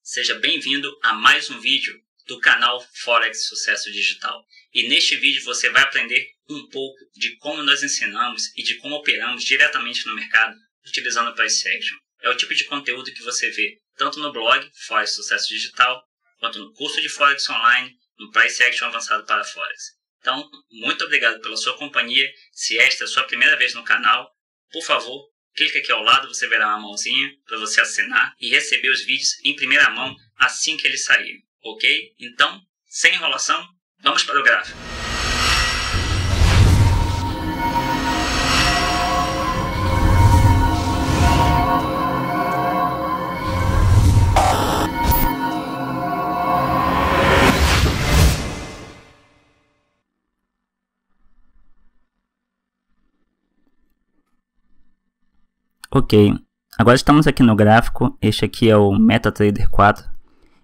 Seja bem-vindo a mais um vídeo do canal Forex Sucesso Digital. E neste vídeo você vai aprender um pouco de como nós ensinamos e de como operamos diretamente no mercado utilizando o Price Action. É o tipo de conteúdo que você vê tanto no blog Forex Sucesso Digital, quanto no curso de Forex Online, no Price Action Avançado para Forex. Então, muito obrigado pela sua companhia. Se esta é a sua primeira vez no canal, por favor, clique aqui ao lado, você verá uma mãozinha para você assinar e receber os vídeos em primeira mão assim que eles saírem, ok? Então, sem enrolação, vamos para o gráfico. Ok, agora estamos aqui no gráfico. Este aqui é o MetaTrader 4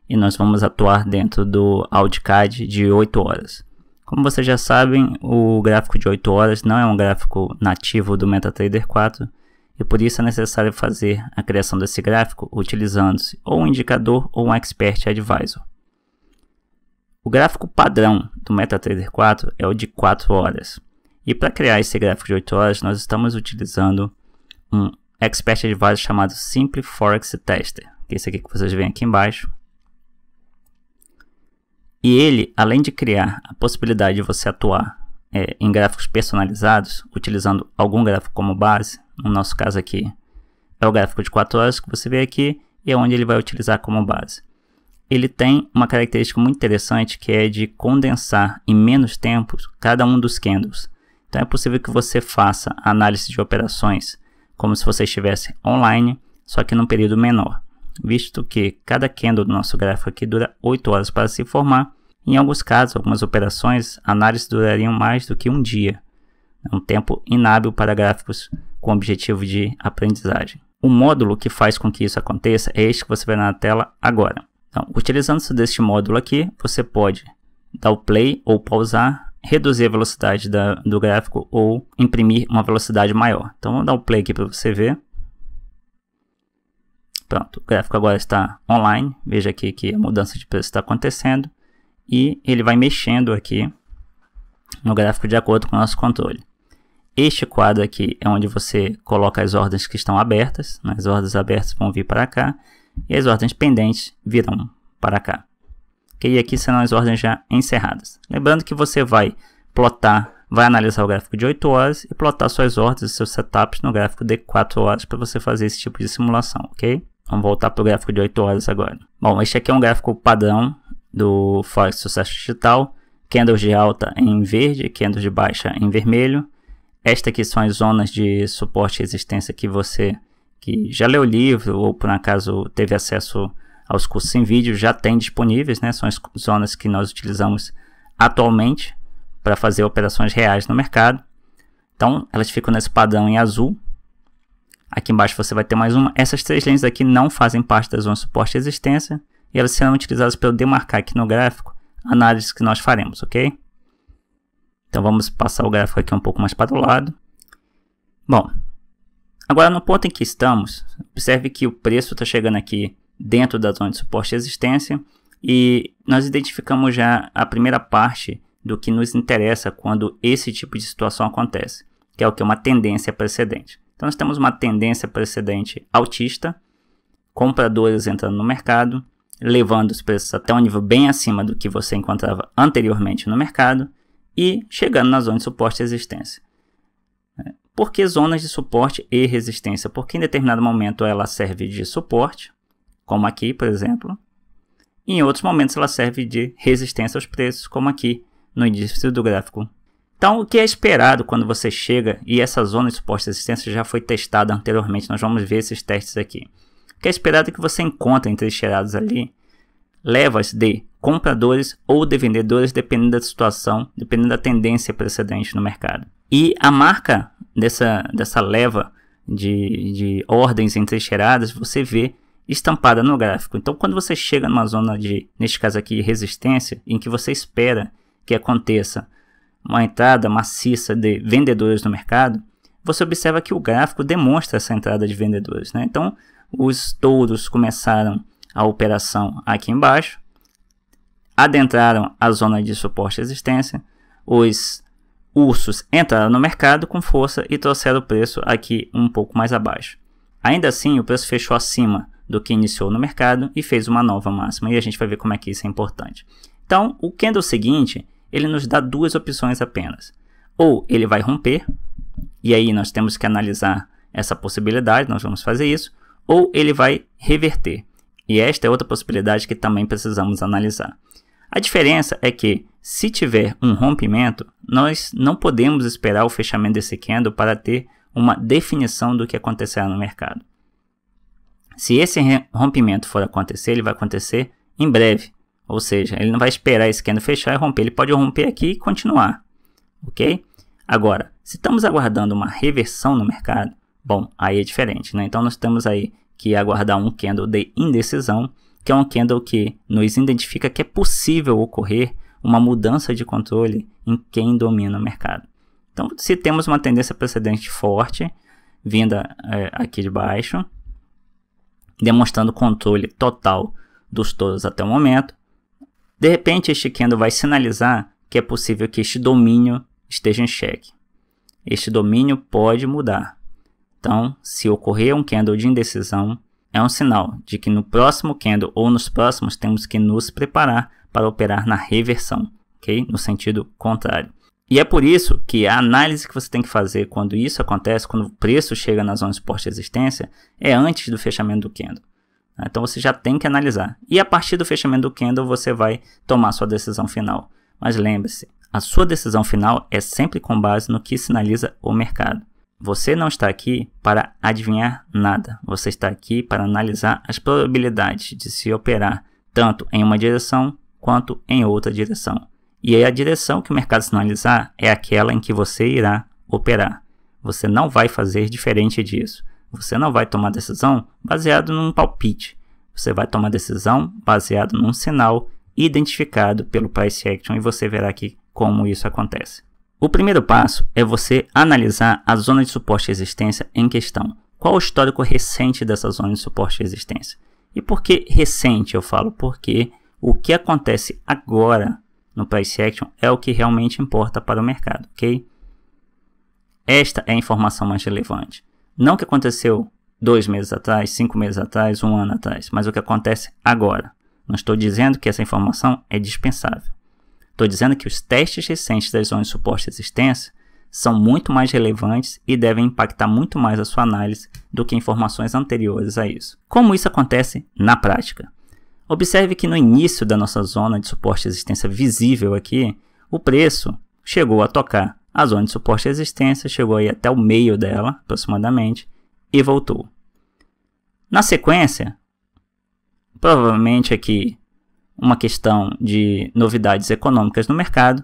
e nós vamos atuar dentro do Audicad de 8 horas. Como vocês já sabem, o gráfico de 8 horas não é um gráfico nativo do MetaTrader 4 e por isso é necessário fazer a criação desse gráfico utilizando-se ou um indicador ou um Expert Advisor. O gráfico padrão do MetaTrader 4 é o de 4 horas e para criar esse gráfico de 8 horas nós estamos utilizando um Expert Advisor chamado Simple Forex Tester, que é esse aqui que vocês veem aqui embaixo. E ele, além de criar a possibilidade de você atuar em gráficos personalizados, utilizando algum gráfico como base, no nosso caso aqui é o gráfico de 4 horas que você vê aqui, e é onde ele vai utilizar como base. Ele tem uma característica muito interessante que é de condensar em menos tempo cada um dos candles. Então é possível que você faça análise de operações como se você estivesse online, só que num período menor, visto que cada candle do nosso gráfico aqui dura 8 horas para se formar. Em alguns casos, algumas operações, análises durariam mais do que um dia, um tempo inábil para gráficos com objetivo de aprendizagem. O módulo que faz com que isso aconteça é este que você vê na tela agora. Então, utilizando-se deste módulo aqui, você pode dar o play ou pausar, reduzir a velocidade do gráfico ou imprimir uma velocidade maior. Então vou dar o play aqui para você ver. Pronto, o gráfico agora está online. Veja aqui que a mudança de preço está acontecendo e ele vai mexendo aqui no gráfico de acordo com o nosso controle. Este quadro aqui é onde você coloca as ordens que estão abertas. As ordens abertas vão vir para cá e as ordens pendentes virão para cá. E aqui serão as ordens já encerradas. Lembrando que você vai analisar o gráfico de 8 horas e plotar suas ordens e seus setups no gráfico de 4 horas para você fazer esse tipo de simulação, ok? Vamos voltar para o gráfico de 8 horas agora. Bom, este aqui é um gráfico padrão do Forex Sucesso Digital. Candles de alta em verde, candles de baixa em vermelho. Estas aqui são as zonas de suporte e resistência que você que já leu o livro ou por acaso teve acesso aos cursos em vídeo já tem disponíveis, né? São as zonas que nós utilizamos atualmente para fazer operações reais no mercado. Então elas ficam nesse padrão em azul. Aqui embaixo você vai ter mais uma. Essas três linhas aqui não fazem parte da zona de suporte e resistência e elas serão utilizadas para eu demarcar aqui no gráfico a análise que nós faremos, ok? Então vamos passar o gráfico aqui um pouco mais para o lado. Bom, agora no ponto em que estamos, observe que o preço está chegando aqui dentro da zona de suporte e resistência e nós identificamos já a primeira parte do que nos interessa quando esse tipo de situação acontece, que é o que? Uma tendência precedente. Então nós temos uma tendência precedente altista, compradores entrando no mercado, levando os preços até um nível bem acima do que você encontrava anteriormente no mercado e chegando na zona de suporte e resistência. Por que zonas de suporte e resistência? Porque em determinado momento ela serve de suporte, como aqui, por exemplo. E em outros momentos ela serve de resistência aos preços, como aqui no início do gráfico. Então, o que é esperado quando você chega e essa zona de suporte e resistência já foi testada anteriormente? Nós vamos ver esses testes aqui. O que é esperado é que você encontre entrincheirados ali levas de compradores ou de vendedores, dependendo da situação, dependendo da tendência precedente no mercado. E a marca dessa leva de ordens entrincheiradas você vê estampada no gráfico. Então quando você chega numa zona de, neste caso aqui, resistência, em que você espera que aconteça uma entrada maciça de vendedores no mercado, você observa que o gráfico demonstra essa entrada de vendedores, né? Então os touros começaram a operação aqui embaixo, adentraram a zona de suporte e resistência, os ursos entraram no mercado com força e trouxeram o preço aqui um pouco mais abaixo. Ainda assim, o preço fechou acima do que iniciou no mercado e fez uma nova máxima, e a gente vai ver como é que isso é importante. Então, o candle seguinte, ele nos dá duas opções apenas. Ou ele vai romper, e aí nós temos que analisar essa possibilidade, nós vamos fazer isso, ou ele vai reverter. E esta é outra possibilidade que também precisamos analisar. A diferença é que, se tiver um rompimento, nós não podemos esperar o fechamento desse candle para ter uma definição do que acontecerá no mercado. Se esse rompimento for acontecer, ele vai acontecer em breve. Ou seja, ele não vai esperar esse candle fechar e romper. Ele pode romper aqui e continuar. Ok? Agora, se estamos aguardando uma reversão no mercado, bom, aí é diferente, né? Então nós temos aí que aguardar um candle de indecisão, que é um candle que nos identifica que é possível ocorrer uma mudança de controle em quem domina o mercado. Então, se temos uma tendência precedente forte, vinda aqui de baixo, demonstrando controle total dos touros até o momento, de repente este candle vai sinalizar que é possível que este domínio esteja em xeque. Este domínio pode mudar. Então, se ocorrer um candle de indecisão, é um sinal de que no próximo candle ou nos próximos temos que nos preparar para operar na reversão, ok? No sentido contrário. E é por isso que a análise que você tem que fazer quando isso acontece, quando o preço chega na zona de suporte e resistência, é antes do fechamento do candle. Então você já tem que analisar. E a partir do fechamento do candle você vai tomar sua decisão final. Mas lembre-se, a sua decisão final é sempre com base no que sinaliza o mercado. Você não está aqui para adivinhar nada. Você está aqui para analisar as probabilidades de se operar tanto em uma direção quanto em outra direção. E aí a direção que o mercado sinalizar é aquela em que você irá operar. Você não vai fazer diferente disso. Você não vai tomar decisão baseado num palpite. Você vai tomar decisão baseado num sinal identificado pelo price action e você verá aqui como isso acontece. O primeiro passo é você analisar a zona de suporte e resistência em questão. Qual o histórico recente dessa zona de suporte e resistência? E por que recente eu falo? Porque o que acontece agora no price action é o que realmente importa para o mercado, ok? Esta é a informação mais relevante. Não o que aconteceu 2 meses atrás, 5 meses atrás, 1 ano atrás, mas o que acontece agora. Não estou dizendo que essa informação é dispensável. Estou dizendo que os testes recentes das zonas de suporte e resistência são muito mais relevantes e devem impactar muito mais a sua análise do que informações anteriores a isso. Como isso acontece na prática? Observe que no início da nossa zona de suporte e resistência visível aqui, o preço chegou a tocar a zona de suporte e resistência, chegou aí até o meio dela, aproximadamente, e voltou. Na sequência, provavelmente aqui uma questão de novidades econômicas no mercado,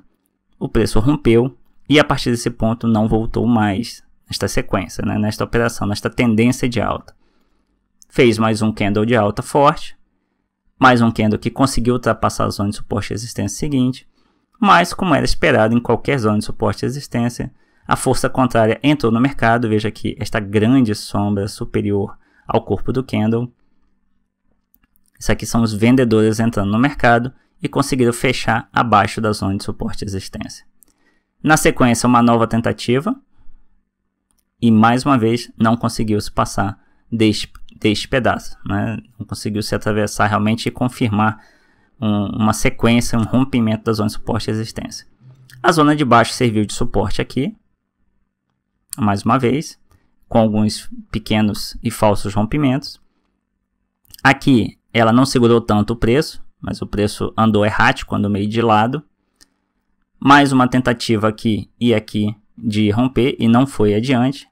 o preço rompeu e a partir desse ponto não voltou mais nesta sequência, né? Nesta operação, nesta tendência de alta. Fez mais um candle de alta forte, mais um candle que conseguiu ultrapassar a zona de suporte e resistência seguinte, mas como era esperado em qualquer zona de suporte e resistência, a força contrária entrou no mercado. Veja aqui esta grande sombra superior ao corpo do candle. Isso aqui são os vendedores entrando no mercado e conseguiram fechar abaixo da zona de suporte e resistência. Na sequência, uma nova tentativa e mais uma vez não conseguiu se passar deste pedaço, né? Não conseguiu se atravessar realmente e confirmar uma sequência, um rompimento da zona de suporte e resistência. A zona de baixo serviu de suporte aqui, mais uma vez, com alguns pequenos e falsos rompimentos. Aqui ela não segurou tanto o preço, mas o preço andou errático, andou meio de lado. Mais uma tentativa aqui e aqui de romper e não foi adiante.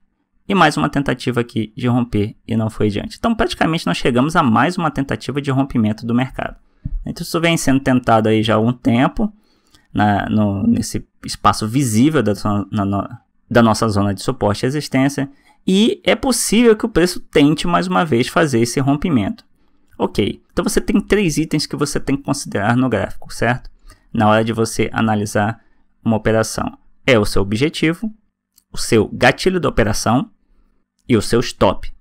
E mais uma tentativa aqui de romper e não foi adiante. Então praticamente nós chegamos a mais uma tentativa de rompimento do mercado. Então isso vem sendo tentado aí já há algum tempo, nesse espaço visível da nossa zona de suporte e resistência. E é possível que o preço tente mais uma vez fazer esse rompimento. Ok, então você tem 3 itens que você tem que considerar no gráfico, certo? Na hora de você analisar uma operação. É o seu objetivo, o seu gatilho da operação e o seu stop.